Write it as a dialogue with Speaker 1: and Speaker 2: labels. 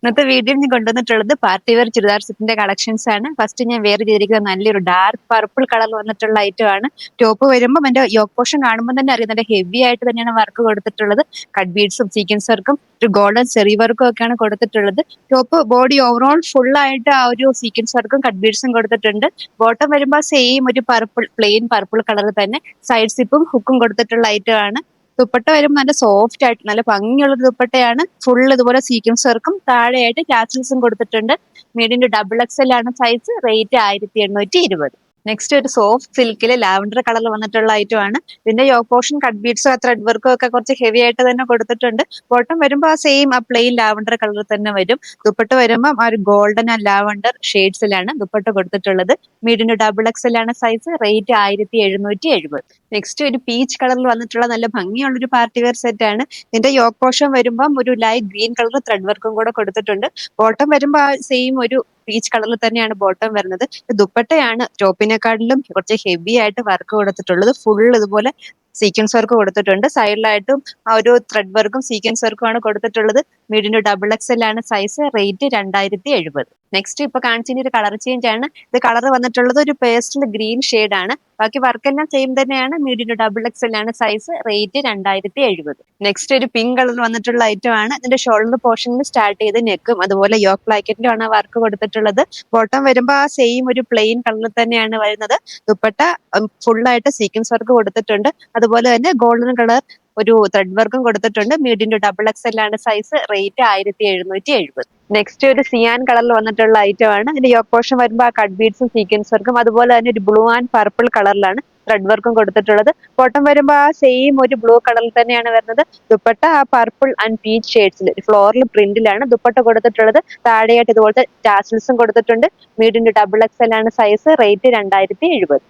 Speaker 1: ഇന്നത്തെ വീഡിയോയിൽ ഞാൻ കൊണ്ടുവന്നിട്ടുള്ളത് പാർട്ടി വെയർ ചുരിദാർ സെറ്റിന്റെ കളക്ഷൻസ് ആണ്. ഫസ്റ്റ് ഞാൻ വെയർ ചെയ്തിരിക്കുന്നത് നല്ലൊരു ഡാർക്ക് പർപ്പിൾ കളറിൽ വന്നിട്ടുള്ള ഐറ്റം ആണ്. ടോപ്പ് വരുമ്പോൾ എന്റെ യോക്ക് പോർഷൻ കാണുമ്പോൾ തന്നെ അറിയാം, നല്ല ഹെവി ആയിട്ട് തന്നെയാണ് വർക്ക് കൊടുത്തിട്ടുള്ളത്. കട്ട് ബീഡ്സും സീക്വൻസ് വർക്കും ഒരു ഗോൾഡൻ ചെറി വർക്കും ഒക്കെയാണ് കൊടുത്തിട്ടുള്ളത്. ടോപ്പ് ബോഡി ഓവറോൾ ഫുൾ ആയിട്ട് ആ ഒരു സീക്വൻസ് വർക്കും കട്ട് ബീഡ്സും കൊടുത്തിട്ടുണ്ട്. ബോട്ടം വരുമ്പോൾ സെയിം ഒരു പർപ്പിൾ പ്ലെയിൻ പർപ്പിൾ കളറിൽ തന്നെ സൈഡ് സിപ്പും ഹുക്കും കൊടുത്തിട്ടുള്ള ഐറ്റം ആണ്. ദുപ്പട്ട വരുമ്പോൾ നല്ല സോഫ്റ്റ് ആയിട്ട് നല്ല ഭംഗിയുള്ള ദുപ്പട്ടയാണ്. ഫുൾ ഇതുപോലെ സീക്വൻസ് വർക്കും താഴെയായിട്ട് ടാച്ചിൽസും കൊടുത്തിട്ടുണ്ട്. മീഡിയം ഡബിൾ എക്സൽ ആണ് സൈസ്. റേറ്റ് 1820. നെക്സ്റ്റ് ഒരു സോഫ്റ്റ് സിൽക്കിൽ ലാവൻഡർ കളറിൽ വന്നിട്ടുള്ള ഐറ്റം ആണ്. ഇതിന്റെ യോക്ക് പോർഷൻ കട്ട് ബീഡ്സോ ത്രെഡ് വർക്കും ഒക്കെ കുറച്ച് ഹെവി ആയിട്ട് തന്നെ കൊടുത്തിട്ടുണ്ട്. ബോട്ടം വരുമ്പോൾ ആ സെയിം ആ പ്ലെയിൻ ലാവൻഡർ കളറിൽ തന്നെ വരും. ദുപ്പട്ട വരുമ്പോൾ ആ ഒരു ഗോൾഡൻ ആൻഡ് ലാവൻഡർ ഷെയ്ഡ്സിലാണ് ദുപ്പട്ട കൊടുത്തിട്ടുള്ളത്. മീഡിയം ഡബിൾ എക്സൽ ആണ് സൈസ്. റേറ്റ് 1770. നെക്സ്റ്റ് ഒരു പീച്ച് കളറിൽ വന്നിട്ടുള്ള നല്ല ഭംഗിയുള്ള ഒരു പാർട്ടി വെയർ സെറ്റ് ആണ്. ഇതിന്റെ യോക്ക് പോർഷൻ വരുമ്പോൾ ഒരു ലൈറ്റ് ഗ്രീൻ കളർ ത്രെഡ് വർക്കും കൂടെ കൊടുത്തിട്ടുണ്ട്. ബോട്ടം വരുമ്പോൾ ആ സെയിം ഒരു പീച്ച് കളറിൽ തന്നെയാണ് ബോട്ടം വരുന്നത്. ദുപ്പട്ടയാണ് ടോപ്പിനെക്കാട്ടിലും കുറച്ച് ഹെവി ആയിട്ട് വർക്ക് കൊടുത്തിട്ടുള്ളത്. ഫുൾ ഇതുപോലെ സീക്വൻസ് വർക്ക് കൊടുത്തിട്ടുണ്ട്. സൈഡിലായിട്ടും ആ ഒരു ത്രെഡ് വർക്കും സീക്വൻസ് വർക്കും ആണ് കൊടുത്തിട്ടുള്ളത്. മീഡിയം ഡബിൾ എക്സൽ ആണ് സൈസ്. റേറ്റ് 2070. നെക്സ്റ്റ് ഇപ്പൊ കാണിച്ചതിന്റെ ഒരു കളർ ചേഞ്ച് ആണ്. ഇത് കളർ വന്നിട്ടുള്ളത് ഒരു പേസ്റ്റൽ ഗ്രീൻ ഷെയ്ഡ് ആണ്. ബാക്കി വർക്ക് എല്ലാം സെയിം തന്നെയാണ്. മീഡിയം ഡബിൾ എക്സൽ ആണ് സൈസ്. റേറ്റ് 2070. നെക്സ്റ്റ് ഒരു പിങ്ക് കളർ വന്നിട്ടുള്ള ഐറ്റം ആണ്. ഇതിന്റെ ഷോൾഡർ പോർഷനിൽ സ്റ്റാർട്ട് ചെയ്ത് നെക്കും അതുപോലെ യോക്ക് ബ്ലാക്കറ്റിലും ആണ് വർക്ക് കൊടുത്തിട്ടുള്ളത്. ബോട്ടം വരുമ്പോൾ ആ സെയിം ഒരു പ്ലെയിൻ കളറിൽ തന്നെയാണ് വരുന്നത്. ദുപ്പട്ട ഫുൾ ആയിട്ട് സീക്വൻസ് വർക്ക് കൊടുത്തിട്ടുണ്ട്. അതുപോലെ തന്നെ ഗോൾഡൻ കളർ ഒരു ത്രെഡ് വർക്കും കൊടുത്തിട്ടുണ്ട്. മീഡിയം ഡബിൾ എക്സൽ ആണ് സൈസ്. റേറ്റ് 1770. നെക്സ്റ്റ് ഒരു സിയാൻ കളറിൽ വന്നിട്ടുള്ള ഐറ്റം ആണ്. ഇതിന്റെ യോക്ക് പോർഷൻ വരുമ്പോൾ ആ കട്ട് ബീഡ്സും സീക്വൻസ് വർക്കും അതുപോലെ തന്നെ ഒരു ബ്ലൂ ആൻഡ് പർപ്പിൾ കളറിലാണ് ത്രെഡ് വർക്കും കൊടുത്തിട്ടുള്ളത്. ബോട്ടം വരുമ്പോൾ ആ സെയിം ഒരു ബ്ലൂ കളറിൽ തന്നെയാണ് വരുന്നത്. ദുപ്പട്ട ആ പർപ്പിൾ ആൻഡ് പീച്ച് ഷെയ്ഡ്സിൽ ഫ്ലോറൽ പ്രിന്റിലാണ് ദുപ്പട്ട കൊടുത്തിട്ടുള്ളത്. താഴെയായിട്ട് ഇതുപോലത്തെ ടാസിൽസും കൊടുത്തിട്ടുണ്ട്. മീഡിയം ഡബിൾ എക്സൽ ആണ് സൈസ്. റേറ്റ് 2070.